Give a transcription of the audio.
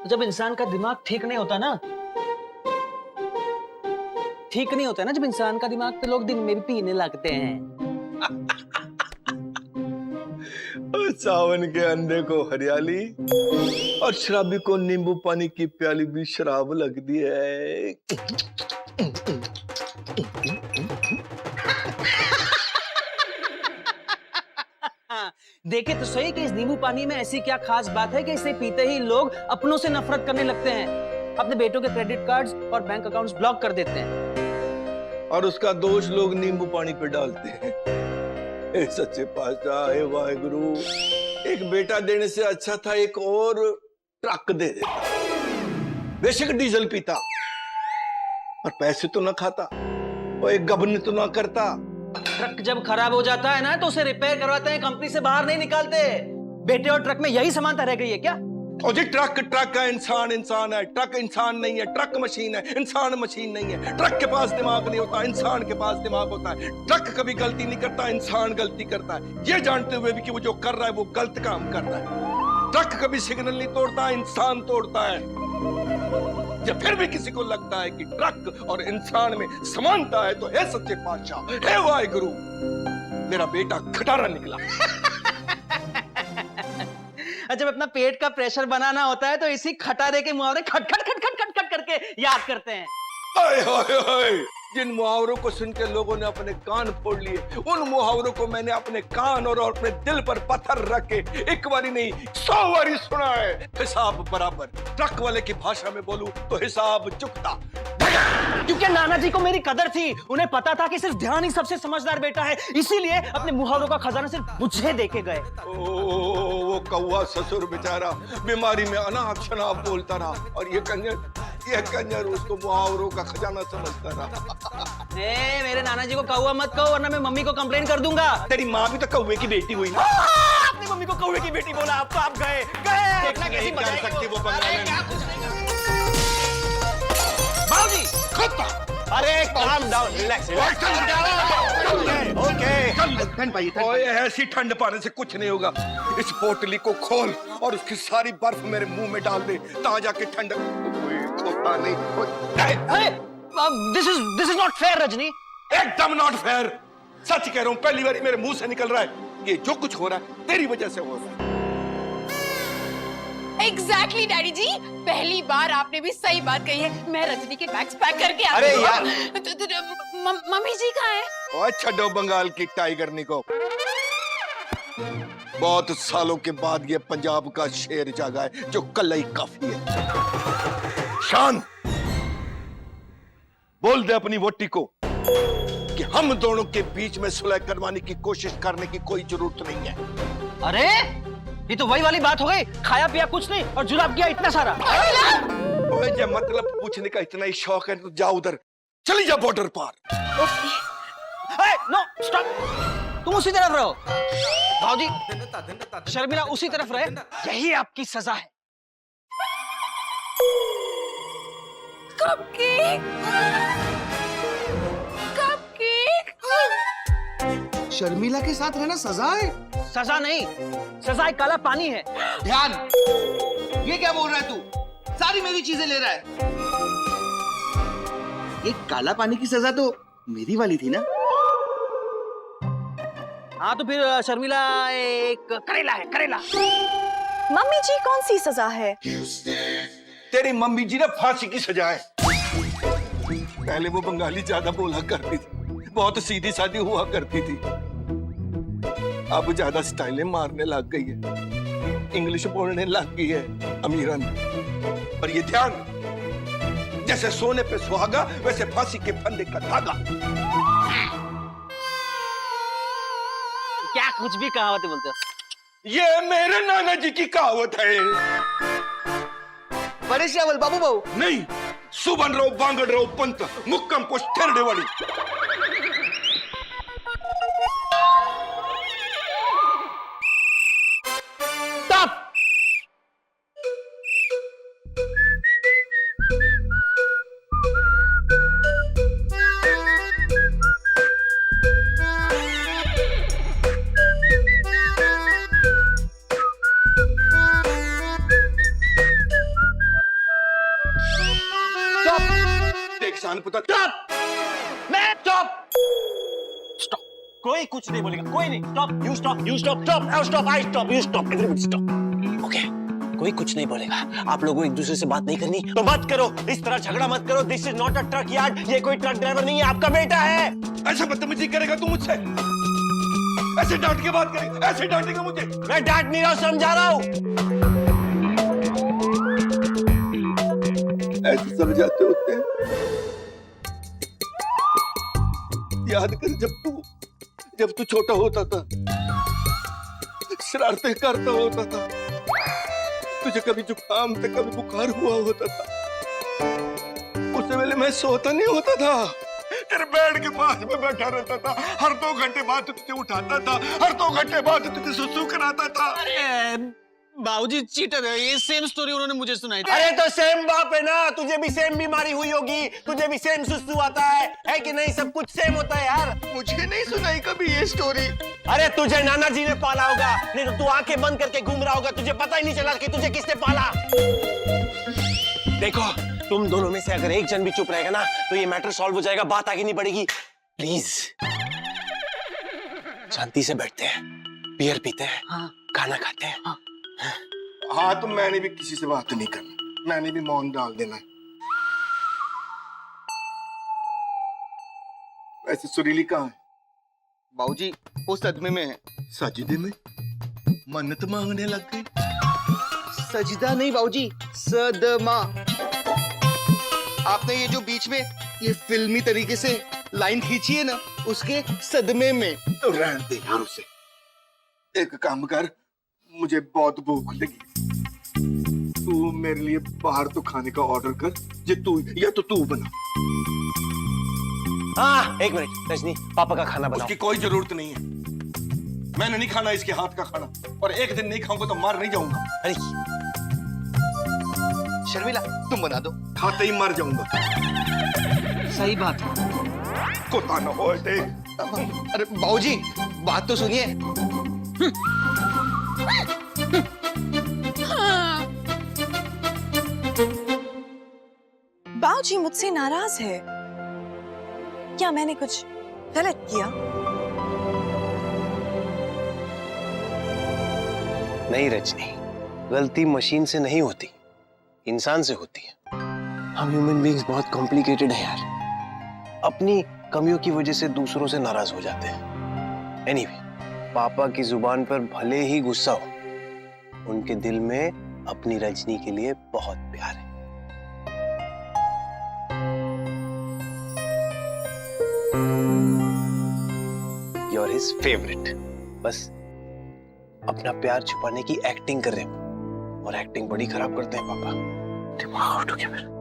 तो जब इंसान का दिमाग ठीक नहीं होता ना, जब इंसान का दिमाग तो लोग दिन में भी पीने लगते हैं। और सावन के अंधे को हरियाली और शराबी को नींबू पानी की प्याली भी शराब लगती है। देखे तो सही कि इस नींबू पानी में ऐसी क्या खास बात है कि इसे पीते ही लोग अपनों से नफरत करने लगते हैं, अपने बेटों के क्रेडिट कार्ड्स और बैंक अकाउंट्स ब्लॉक कर देते हैं। और उसका दोष लोग नींबू पानी पे डालते हैं। ए सच्चे पातशाह, ए वाहेगुरु, एक बेटा देने से अच्छा था एक और ट्रक दे देता। बेशक डीजल पीता पर पैसे तो ना खाता और एक गबन तो ना करता। ट्रक जब खराब हो जाता है ना तो उसे रिपेयर करवाते हैं, कंपनी से बाहर नहीं निकालते। बेटे और ट्रक में यही समानता रह गई है क्या? और जी ट्रक है, इंसान है। ट्रक इंसान नहीं है, ट्रक मशीन है, इंसान मशीन नहीं है। ट्रक के पास दिमाग नहीं होता, इंसान के पास दिमाग होता है। ट्रक कभी गलती नहीं करता, इंसान गलती करता है, ये जानते हुए भी कि वो जो कर रहा है वो गलत काम कर रहा है। ट्रक कभी सिग्नल नहीं तोड़ता, इंसान तोड़ता है। जब फिर भी किसी को लगता है कि ट्रक और इंसान में समानता है तो हे सच्चे पातशाह, हे वाहेगुरु, मेरा बेटा खटारा निकला। जब अपना पेट का प्रेशर बनाना होता है तो इसी खटारे के मुहावरे खट खट खट खट खट खट करके याद करते हैं। हाय हाय हाय, जिन मुहावरों को सुन के लोगों ने अपने कान फोड़ लिए, उन मुहावरों को मैंने अपने कान और अपने दिल पर पत्थर रख के एक बारी नहीं 100 बारी सुना है। हिसाब बराबर। ट्रक वाले की भाषा में बोलूं तो हिसाब चुकता। क्योंकि नाना जी को मेरी कदर थी, उन्हें पता था कि सिर्फ ध्यान ही सबसे समझदार बेटा है, इसीलिए अपने मुहावरों का खजाना सिर्फ मुझे देके गए। वो कौवा ससुर बेचारा बीमारी में अनाप शनाप बोलता रहा और ये कंजर उसको मुहावरों का खजाना समझता रहा। मेरे नाना जी को कौवा मत कहो वरना मैं मम्मी को कंप्लेन कर दूंगा। तेरी माँ भी तो कौवे की बेटी हुई ना। अपनी मम्मी को कौवे की बेटी बोला, अब तो आप गए देखना कैसी कर सकती वो अरे calm down, relax, relax. ओए ऐसी ठंड पाने से कुछ नहीं होगा। इस पोटली को खोल और उसकी सारी बर्फ मेरे मुंह में डाल दे, ताजा के ठंड खोता नहीं। This is not fair Rajni. एकदम नॉट फेयर। सच कह रहा हूँ, पहली बार मेरे मुंह से निकल रहा है ये जो कुछ हो रहा है तेरी वजह से हो रहा है। एग्जैक्टली डैडी जी, पहली बार आपने भी सही बात कही है। मैं रजनी के बैग्स पैक करके आती हूँ। अरे यार, मम्मी जी कहाँ हैं? और छड्डो बंगाल की टाइगर निको। बहुत सालों के बाद ये पंजाब का शेर जागा है जो कल ही काफी है। शान बोल दे अपनी वोटी को कि हम दोनों के बीच में सुलह करवाने की कोशिश करने की कोई जरूरत नहीं है। अरे ये तो वही वाली बात हो गई, खाया पिया कुछ नहीं और जुलाब किया इतना सारा। ओए जे मतलब पूछने का इतना ही शौक है तो जा उधर, चली जा बॉर्डर पार। नो स्टॉप, तुम उसी तरफ रहो। भाऊजी, शर्मिला उसी तरफ रहे, यही आपकी सजा है। Cupcake, cupcake. शर्मिला के साथ रहना सजा है? सजा नहीं, सजा एक काला पानी है। ध्यान, ये क्या बोल रहा है तू? सारी मेरी चीजें ले रहा है। ये काला पानी की सजा तो मेरी वाली थी ना? हाँ तो फिर शर्मिला एक करेला है, करेला। मम्मी जी कौन सी सजा है? तेरी मम्मी जी ने फांसी की सजा है। पहले वो बंगाली ज्यादा बोला करती थी, बहुत सीधी सादी हुआ करती थी, अब ज्यादा स्टाइलें मारने लग गई है, इंग्लिश बोलने लग गई है अमीरन। और ये ध्यान, जैसे सोने पे सुहागा वैसे फांसी के फंदे का धागा। क्या कुछ भी कहावतें बोलते हो? ये मेरे नाना जी की कहावत है। बड़े श्यावल बाबू बाबू नहीं, सुबन राव बांगड़ राव पंत मुक्कम पोस्ट थेरडे वाली। जान पुता। मैं स्टॉप। कोई कुछ नहीं बोलेगा, कोई नहीं। Stop, you stop, you stop, stop, I stop, I stop, you stop, everybody stop. Okay, कोई कुछ नहीं बोलेगा। आप लोगों को एक दूसरे से बात नहीं करनी तो मत करो। इस तरह झगड़ा मत करो। This is not a truck yard. ये कोई ट्रक ड्राइवर नहीं है, आपका बेटा है। ऐसा बदतमीजी करेगा तू मुझसे? ऐसे डांट के बात करेगा? ऐसे डांटेगा मुझे? मैं डांट नहीं रहा, समझा रहा हूँ। ऐसे समझाते होते हैं? याद कर जब तू छोटा होता था, शरारतें करता होता था, तुझे कभी जुकाम तो कभी बुखार हुआ होता था, उससे पहले मैं सोता नहीं होता था, तेरे बेड के पास में बैठा रहता था। हर 2 घंटे बाद तुझे उठाता था, हर 2 घंटे बाद तुझे सुसु कराता था। बाबूजी चीटर है, ये सेम स्टोरी उन्होंने मुझे सुनाई थी। अरे तो सेम बाप है ना, तुझे भी सेम बीमारी हुई होगी, तुझे भी सेम सुसु आता है कि नहीं? सब कुछ सेम होता है यार। मुझे नहीं सुनाई कभी ये स्टोरी। अरे तुझे नाना जी ने पाला होगा, नहीं तो तू आंखें बंद करके घूम रहा होगा, तुझे पता ही नहीं चला कि तुझे किसने पाला। देखो, तुम दोनों में से अगर एक जन भी चुप रहेगा ना तो ये मैटर सॉल्व हो जाएगा, बात आगे नहीं बढ़ेगी। प्लीज शांति से बैठते हैं, बियर पीते हैं, हाँ। खाना खाते हैं। हाँ। हाँ, तो मैंने भी किसी से बात नहीं करनी, मैंने भी मौन डाल देना है। वैसे सुरीली कहाँ है? बाबूजी वो सदमे में है। सजदे में? मन्नत मांगने लग गई। सजदा नहीं बाबूजी, सदमा। आपने ये जो बीच में ये फिल्मी तरीके से लाइन खींची है ना, उसके सदमे में। तो रहने दे यार उसे। एक काम कर, मुझे बहुत भूख लगी, तू मेरे लिए बाहर तो खाने का ऑर्डर कर, या तो तू बना। हाँ, एक मिनट रजनी, पापा का खाना बनाओ। उसकी कोई जरूरत नहीं है, मैंने नहीं खाना इसके हाथ का खाना, और एक दिन नहीं खाऊंगा तो मार नहीं जाऊंगा। अरे शर्मिला तुम बना दो। खाते ही मर जाऊंगा। सही बात है। कोता न हो दे। अरे बाबूजी बात तो सुनिए। हाँ। बाबूजी मुझसे नाराज है क्या? मैंने कुछ गलत किया? नहीं रजनी, गलती मशीन से नहीं होती, इंसान से होती है। हम ह्यूमन बीइंग्स बहुत कॉम्प्लिकेटेड हैं यार, अपनी कमियों की वजह से दूसरों से नाराज हो जाते हैं। एनीवे, पापा की जुबान पर भले ही गुस्सा हो, उनके दिल में अपनी रजनी के लिए बहुत प्यार है। You're his favorite। बस अपना प्यार छुपाने की एक्टिंग कर रहे हैं, और एक्टिंग बड़ी खराब करते हैं पापा। दिमाग उठ गया मेरा।